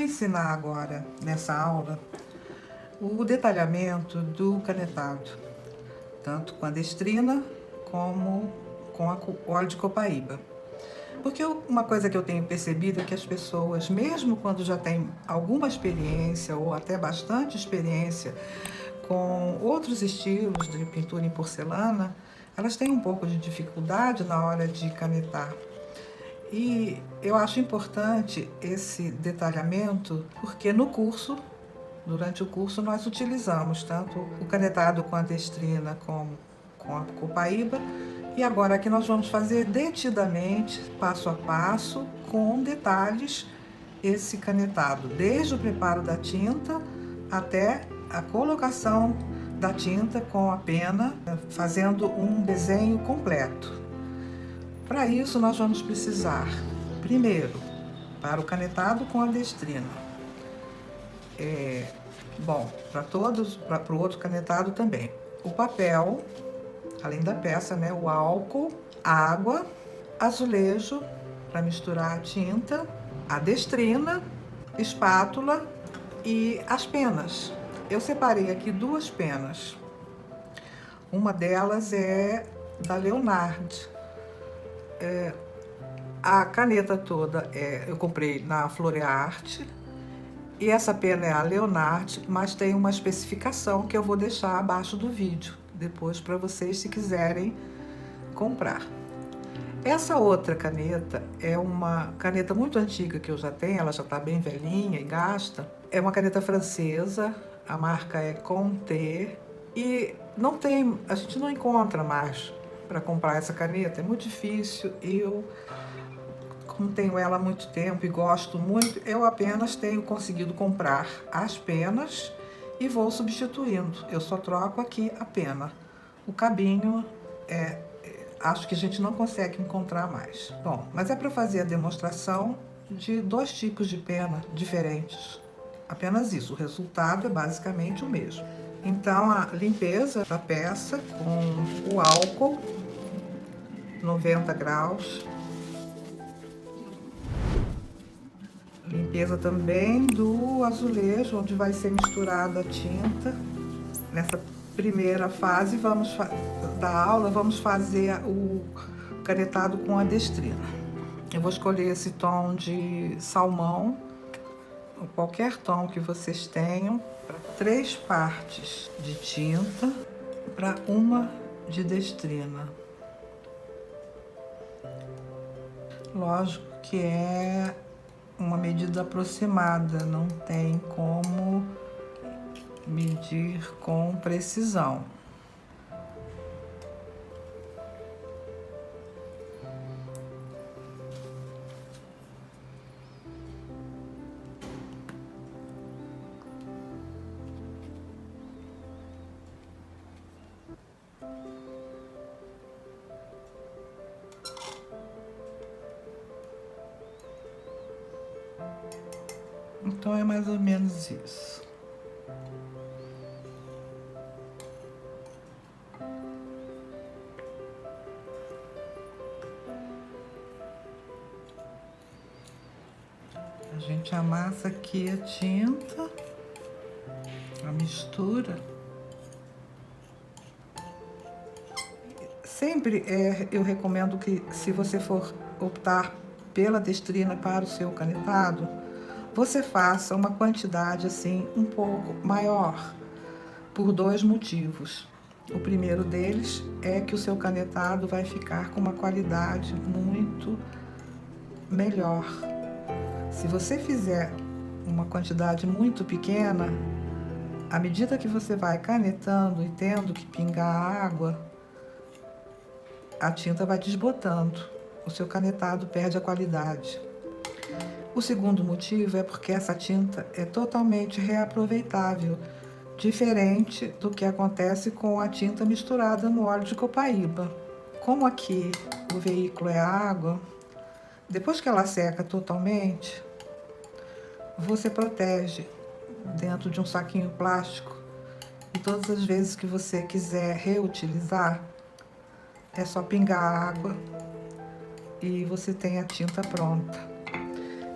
ensinar agora, nessa aula, o detalhamento do canetado, tanto com a destrina como com o óleo de copaíba. Porque uma coisa que eu tenho percebido é que as pessoas, mesmo quando já têm alguma experiência ou até bastante experiência com outros estilos de pintura em porcelana, elas têm um pouco de dificuldade na hora de canetar. E eu acho importante esse detalhamento porque no curso, durante o curso, nós utilizamos tanto o canetado com a destrina como com a copaíba. E agora aqui nós vamos fazer detidamente, passo a passo, com detalhes, esse canetado, desde o preparo da tinta até a colocação da tinta com a pena, fazendo um desenho completo. Para isso nós vamos precisar, primeiro, para o canetado com a destrina, para o outro canetado também, o papel, além da peça, né, o álcool, água, azulejo para misturar a tinta, a destrina, espátula e as penas. Eu separei aqui duas penas. Uma delas é da Leonard. A caneta toda eu comprei na Florearte. E essa pena é a Leonard, mas tem uma especificação que eu vou deixar abaixo do vídeo, depois para vocês se quiserem comprar. Essa outra caneta é uma caneta muito antiga que eu já tenho, ela já está bem velhinha e gasta. É uma caneta francesa, a marca é Conté, e a gente não encontra mais para comprar essa caneta, é muito difícil. Como tenho ela há muito tempo e gosto muito, eu apenas tenho conseguido comprar as penas e vou substituindo. Eu só troco aqui a pena. O cabinho, acho que a gente não consegue encontrar mais. Bom, mas é para fazer a demonstração de dois tipos de pena diferentes. Apenas isso, o resultado é basicamente o mesmo. Então, a limpeza da peça com o álcool, 90 graus. Limpeza também do azulejo, onde vai ser misturada a tinta. Nessa primeira fase da aula, vamos fazer o canetado com a destrina. Eu vou escolher esse tom de salmão, ou qualquer tom que vocês tenham, para 3 partes de tinta, para 1 de destrina. Lógico que é uma medida aproximada, não tem como medir com precisão. Então é mais ou menos isso. A gente amassa aqui a tinta, a mistura. Sempre eu recomendo que, se você for optar pela destrina para o seu canetado, você faça uma quantidade assim um pouco maior, por 2 motivos. O primeiro deles é que o seu canetado vai ficar com uma qualidade muito melhor. Se você fizer uma quantidade muito pequena, à medida que você vai canetando e tendo que pingar água, a tinta vai desbotando, o seu canetado perde a qualidade. O segundo motivo é porque essa tinta é totalmente reaproveitável, diferente do que acontece com a tinta misturada no óleo de copaíba. Como aqui o veículo é água, depois que ela seca totalmente, você protege dentro de um saquinho plástico e todas as vezes que você quiser reutilizar, é só pingar água e você tem a tinta pronta.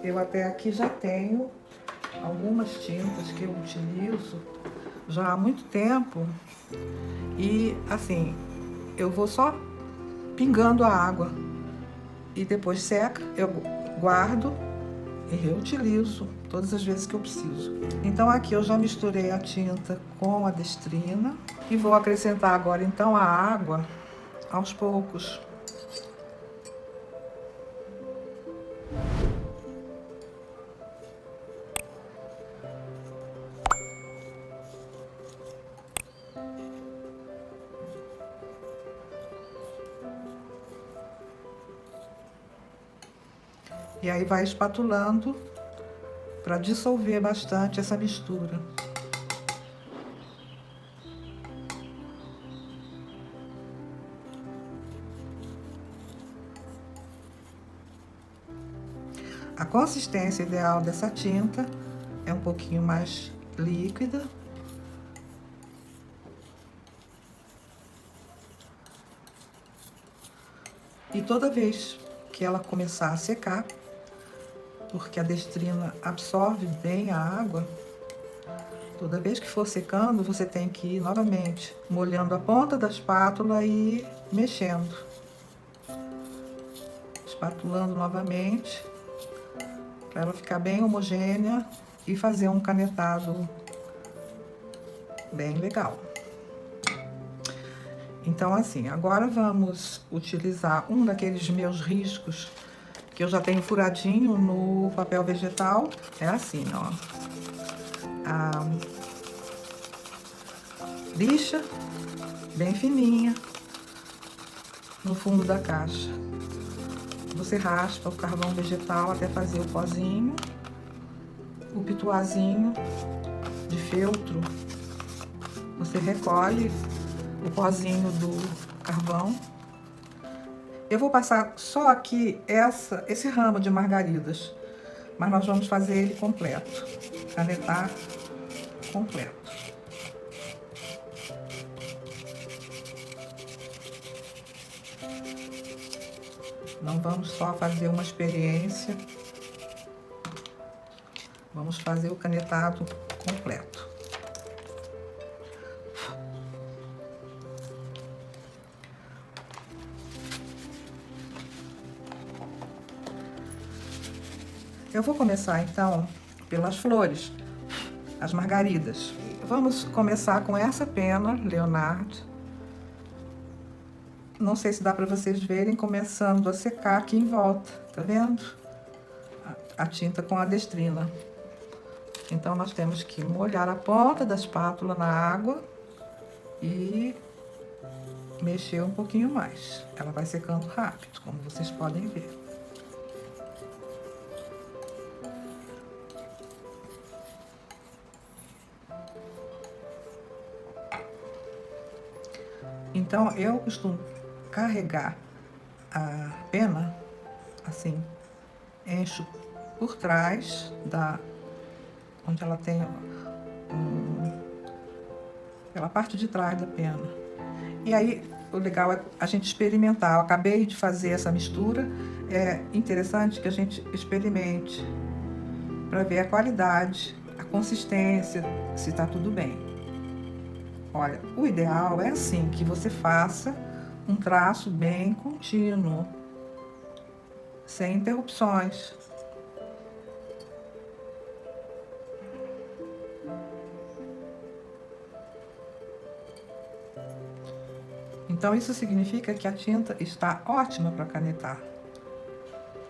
Eu até aqui já tenho algumas tintas que eu utilizo já há muito tempo e assim, eu vou só pingando a água e depois seca, eu guardo e reutilizo todas as vezes que eu preciso. Então aqui eu já misturei a tinta com a destrina e vou acrescentar agora então a água aos poucos. E aí vai espatulando para dissolver bastante essa mistura. A consistência ideal dessa tinta é um pouquinho mais líquida. E toda vez que ela começar a secar, porque a destrina absorve bem a água, toda vez que for secando, você tem que ir novamente molhando a ponta da espátula e mexendo. Espatulando novamente, para ela ficar bem homogênea e fazer um canetado bem legal. Então, assim, agora vamos utilizar um daqueles meus riscos que eu já tenho furadinho no papel vegetal. É assim, ó. A lixa bem fininha no fundo da caixa. Você raspa o carvão vegetal até fazer o pozinho. O pituazinho de feltro, você recolhe o pozinho do carvão. Eu vou passar só aqui esse ramo de margaridas, mas nós vamos fazer ele completo, canetar completo. Não vamos só fazer uma experiência, vamos fazer o canetado completo. Eu vou começar então pelas flores, as margaridas. Vamos começar com essa pena Leonardo. Não sei se dá para vocês verem começando a secar aqui em volta, tá vendo? A tinta com a destrina. Então nós temos que molhar a ponta da espátula na água e mexer um pouquinho mais. Ela vai secando rápido, como vocês podem ver. Então, eu costumo carregar a pena, assim, encho por trás onde ela tem pela parte de trás da pena. E aí, o legal é a gente experimentar. Eu acabei de fazer essa mistura, é interessante que a gente experimente para ver a qualidade, a consistência, se está tudo bem. Olha, o ideal é assim, que você faça um traço bem contínuo, sem interrupções. Então, isso significa que a tinta está ótima para canetar.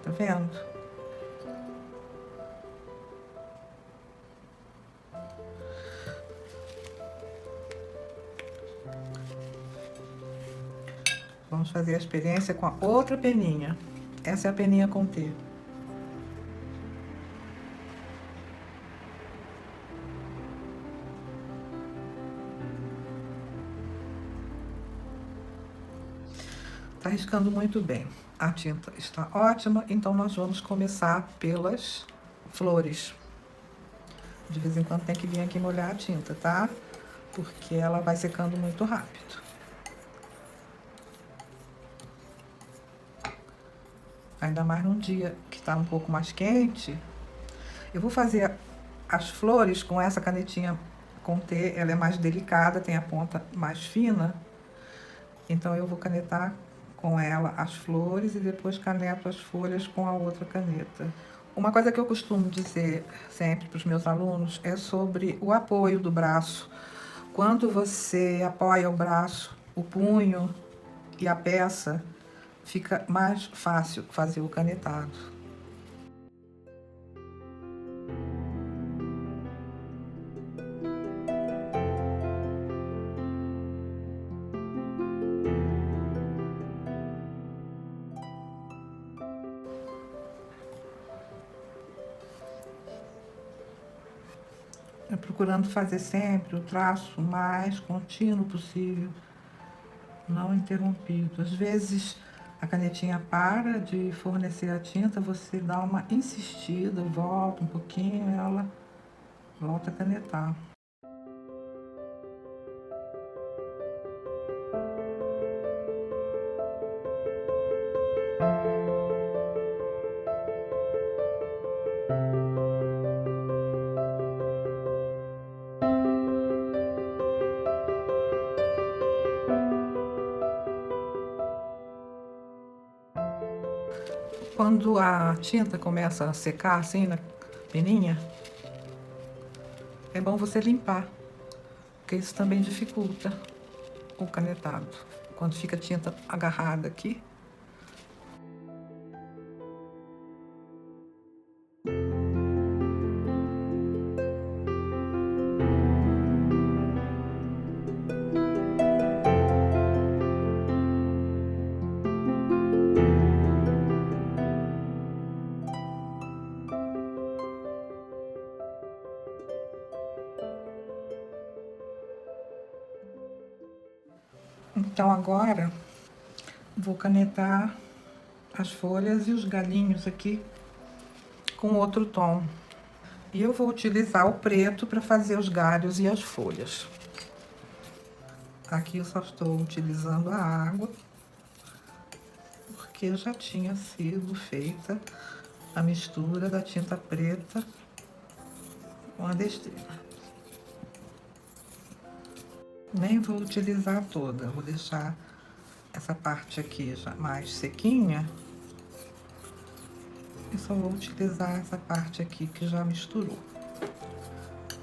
Tá vendo? Vamos fazer a experiência com a outra peninha. Essa é a peninha com T. Tá riscando muito bem. A tinta está ótima, então nós vamos começar pelas flores. De vez em quando tem que vir aqui molhar a tinta, tá? Porque ela vai secando muito rápido. Ainda mais num dia que tá um pouco mais quente. Eu vou fazer As flores com essa canetinha com T, ela é mais delicada, tem a ponta mais fina. Então eu vou canetar com ela as flores e depois caneto as folhas com a outra caneta. Uma coisa que eu costumo dizer sempre para os meus alunos é sobre o apoio do braço. Quando você apoia o braço, o punho e a peça, fica mais fácil fazer o canetado. Procurando fazer sempre o traço mais contínuo possível, não interrompido. Às vezes a canetinha para de fornecer a tinta, você dá uma insistida, volta um pouquinho, ela volta a canetar. Quando a tinta começa a secar assim na peninha, é bom você limpar, porque isso também dificulta o canetado. Quando fica a tinta agarrada aqui. Então agora vou canetar as folhas e os galinhos aqui com outro tom. E eu vou utilizar o preto para fazer os galhos e as folhas. Aqui eu só estou utilizando a água, porque já tinha sido feita a mistura da tinta preta com a destrina. Nem vou utilizar toda, vou deixar essa parte aqui já mais sequinha. E só vou utilizar essa parte aqui que já misturou.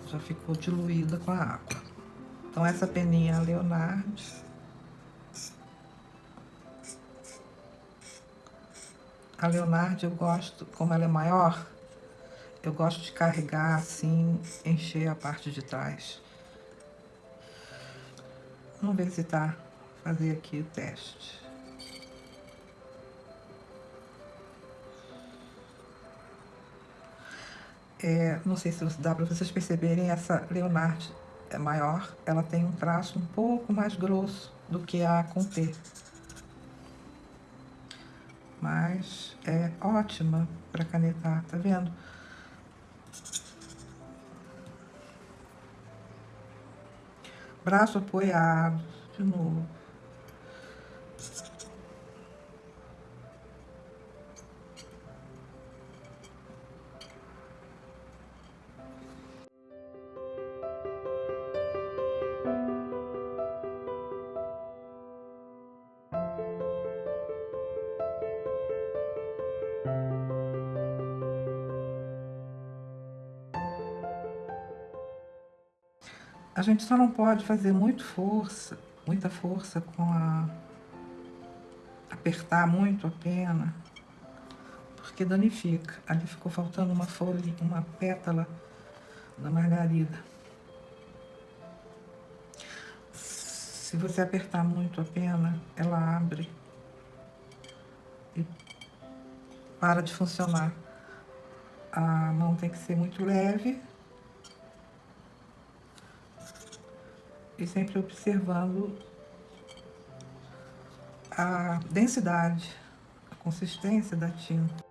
Já ficou diluída com a água. Então essa peninha Leonardo. A Leonardo eu gosto, como ela é maior, eu gosto de carregar assim, encher a parte de trás. Vamos ver se tá, fazer aqui o teste. Não sei se dá para vocês perceberem, essa Leonardo é maior, ela tem um traço um pouco mais grosso do que a com T. Mas é ótima para canetar, tá vendo? Braço apoiado, de novo. A gente só não pode fazer muita força com apertar muito a pena, porque danifica. Ali ficou faltando uma folha, uma pétala da margarida. Se você apertar muito a pena, ela abre e para de funcionar. A mão tem que ser muito leve e sempre observando a densidade, a consistência da tinta.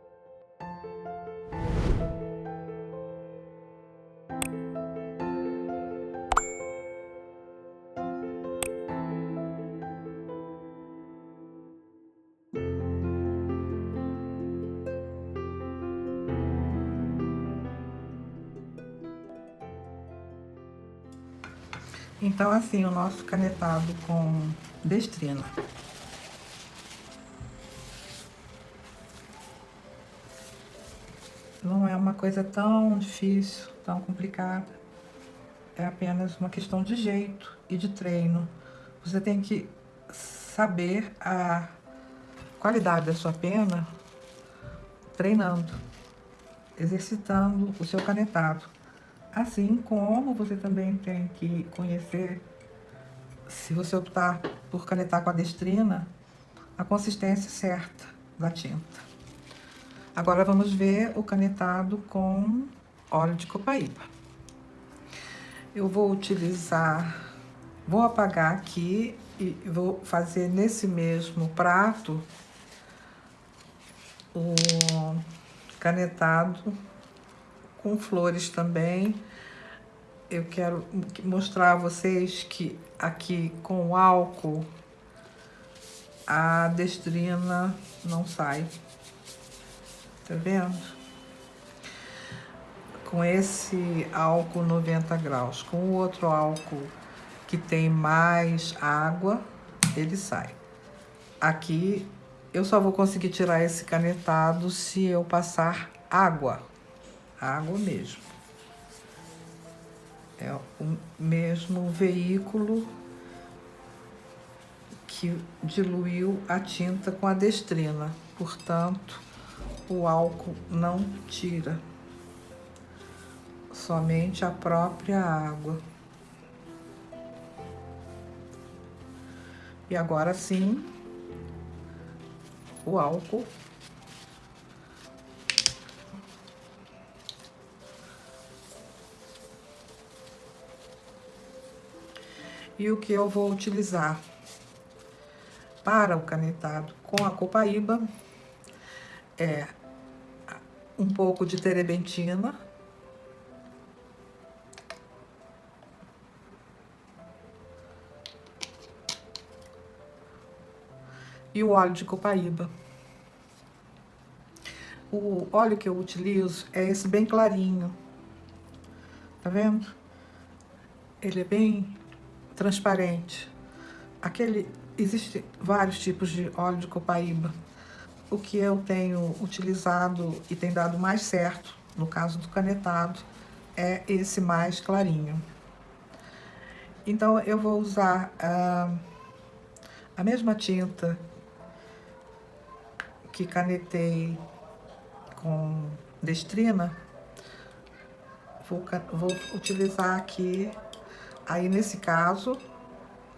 Então, assim, o nosso canetado com destrina. Não é uma coisa tão difícil, tão complicada. É apenas uma questão de jeito e de treino. Você tem que saber a qualidade da sua pena treinando, exercitando o seu canetado. Assim como você também tem que conhecer, se você optar por canetar com a destrina, a consistência certa da tinta. Agora vamos ver o canetado com óleo de copaíba. Eu vou utilizar, vou apagar aqui e vou fazer nesse mesmo prato o canetado com flores também. Eu quero mostrar a vocês que aqui com o álcool a destrina não sai. Tá vendo? Com esse álcool 90 graus, com o outro álcool que tem mais água, ele sai. Aqui eu só vou conseguir tirar esse canetado se eu passar água, água mesmo. É o mesmo veículo que diluiu a tinta com a destrina, portanto, o álcool não tira, somente a própria água. E agora sim, o álcool e o que eu vou utilizar para o canetado com a copaíba é um pouco de terebentina, e o óleo de copaíba. O óleo que eu utilizo é esse bem clarinho, tá vendo? Ele é bem transparente. Existem vários tipos de óleo de copaíba. O que eu tenho utilizado e tem dado mais certo, no caso do canetado, é esse mais clarinho. Então eu vou usar a mesma tinta que canetei com destrina, vou utilizar aqui. Aí nesse caso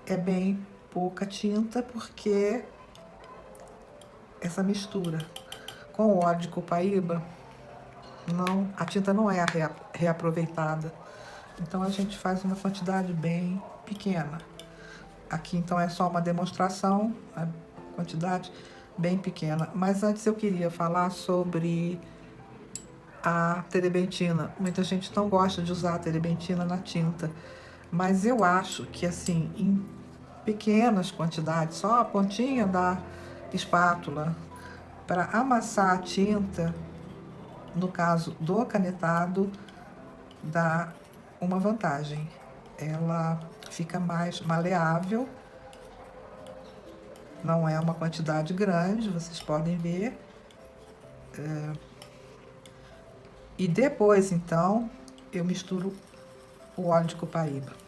é bem pouca tinta, porque essa mistura com o óleo de copaíba, a tinta não é reaproveitada. Então a gente faz uma quantidade bem pequena. Aqui então é só uma demonstração, a quantidade bem pequena. Mas antes eu queria falar sobre a terebentina. Muita gente não gosta de usar a terebentina na tinta, mas eu acho que assim, em pequenas quantidades, só a pontinha da espátula, para amassar a tinta, no caso do canetado, dá uma vantagem. Ela fica mais maleável, não é uma quantidade grande, vocês podem ver. E depois, então, eu misturo o óleo de copaíba.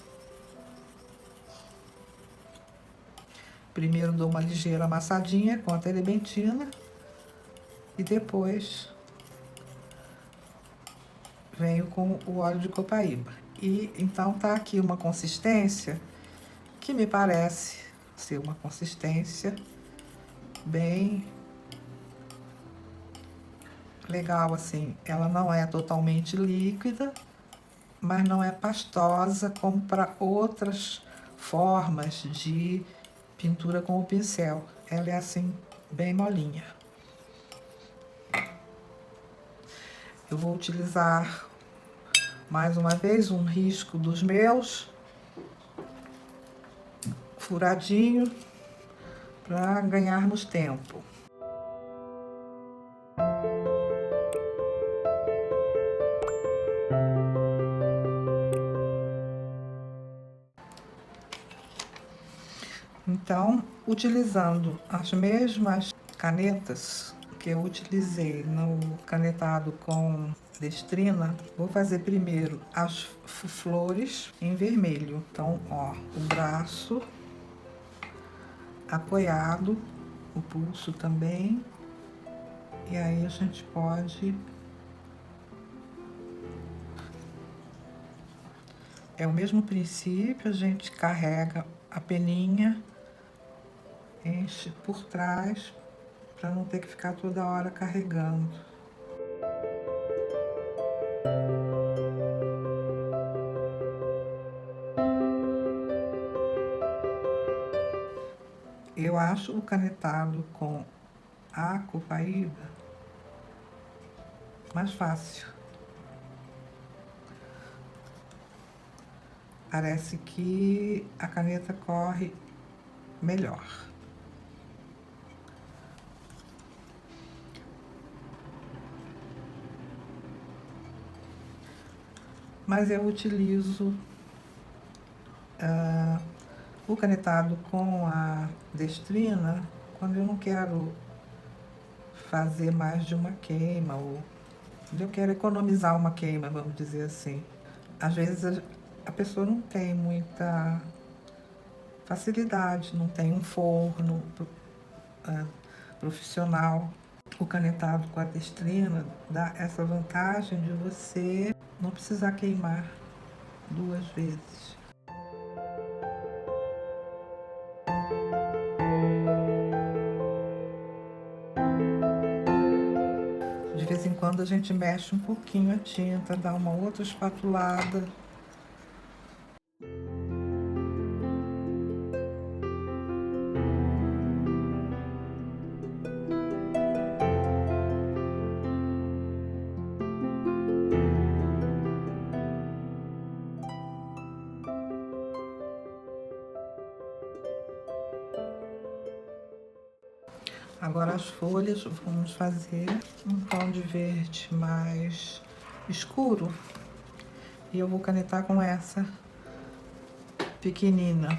Primeiro dou uma ligeira amassadinha com a terebentina e depois venho com o óleo de copaíba. E então tá aqui uma consistência que me parece ser uma consistência bem legal, assim. Ela não é totalmente líquida, mas não é pastosa como para outras formas de pintura com o pincel. Ela é assim, bem molinha. Eu vou utilizar mais uma vez um risco dos meus, furadinho, para ganharmos tempo. Utilizando as mesmas canetas que eu utilizei no canetado com Destrina, vou fazer primeiro as flores em vermelho. Então, ó, o braço apoiado, o pulso também. E aí a gente pode... É o mesmo princípio, a gente carrega a peninha, enche por trás, para não ter que ficar toda hora carregando. Eu acho o canetado com a copaíba mais fácil. Parece que a caneta corre melhor. Mas eu utilizo o canetado com a Destrina quando eu não quero fazer mais de uma queima, ou eu quero economizar uma queima, vamos dizer assim. Às vezes a pessoa não tem muita facilidade, não tem um forno profissional. O canetado com a Destrina dá essa vantagem de você não precisar queimar duas vezes. De vez em quando a gente mexe um pouquinho a tinta, dá uma outra espatulada. Agora as folhas, vamos fazer um tom de verde mais escuro. E eu vou canetar com essa pequenina,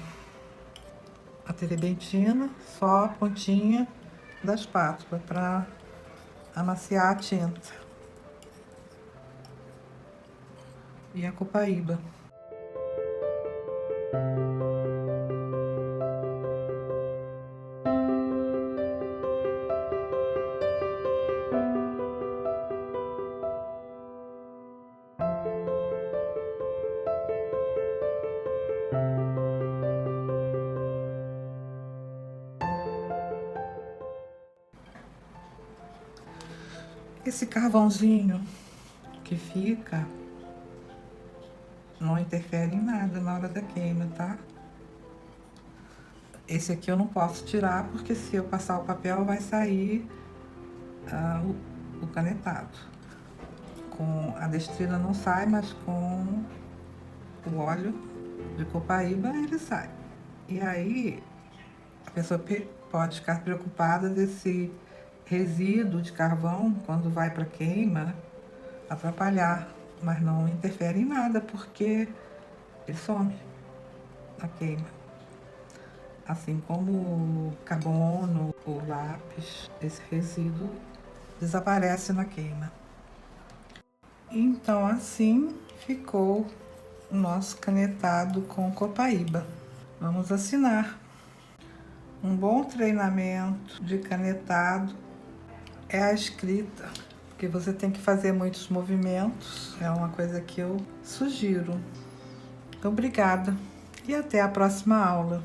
a terebentina, só a pontinha da espátula para amaciar a tinta. E a copaíba. Esse carvãozinho que fica não interfere em nada na hora da queima, tá? Esse aqui eu não posso tirar, porque se eu passar o papel vai sair o canetado. Com a Destrina não sai, mas com o óleo de copaíba ele sai. E aí a pessoa pode ficar preocupada desse resíduo de carvão, quando vai para queima, atrapalhar, mas não interfere em nada, porque ele some na queima. Assim como o carbono, o lápis, esse resíduo desaparece na queima. Então assim ficou o nosso canetado com copaíba. Vamos assinar. Um bom treinamento de canetado é a escrita, porque você tem que fazer muitos movimentos, é uma coisa que eu sugiro. Obrigada e até a próxima aula.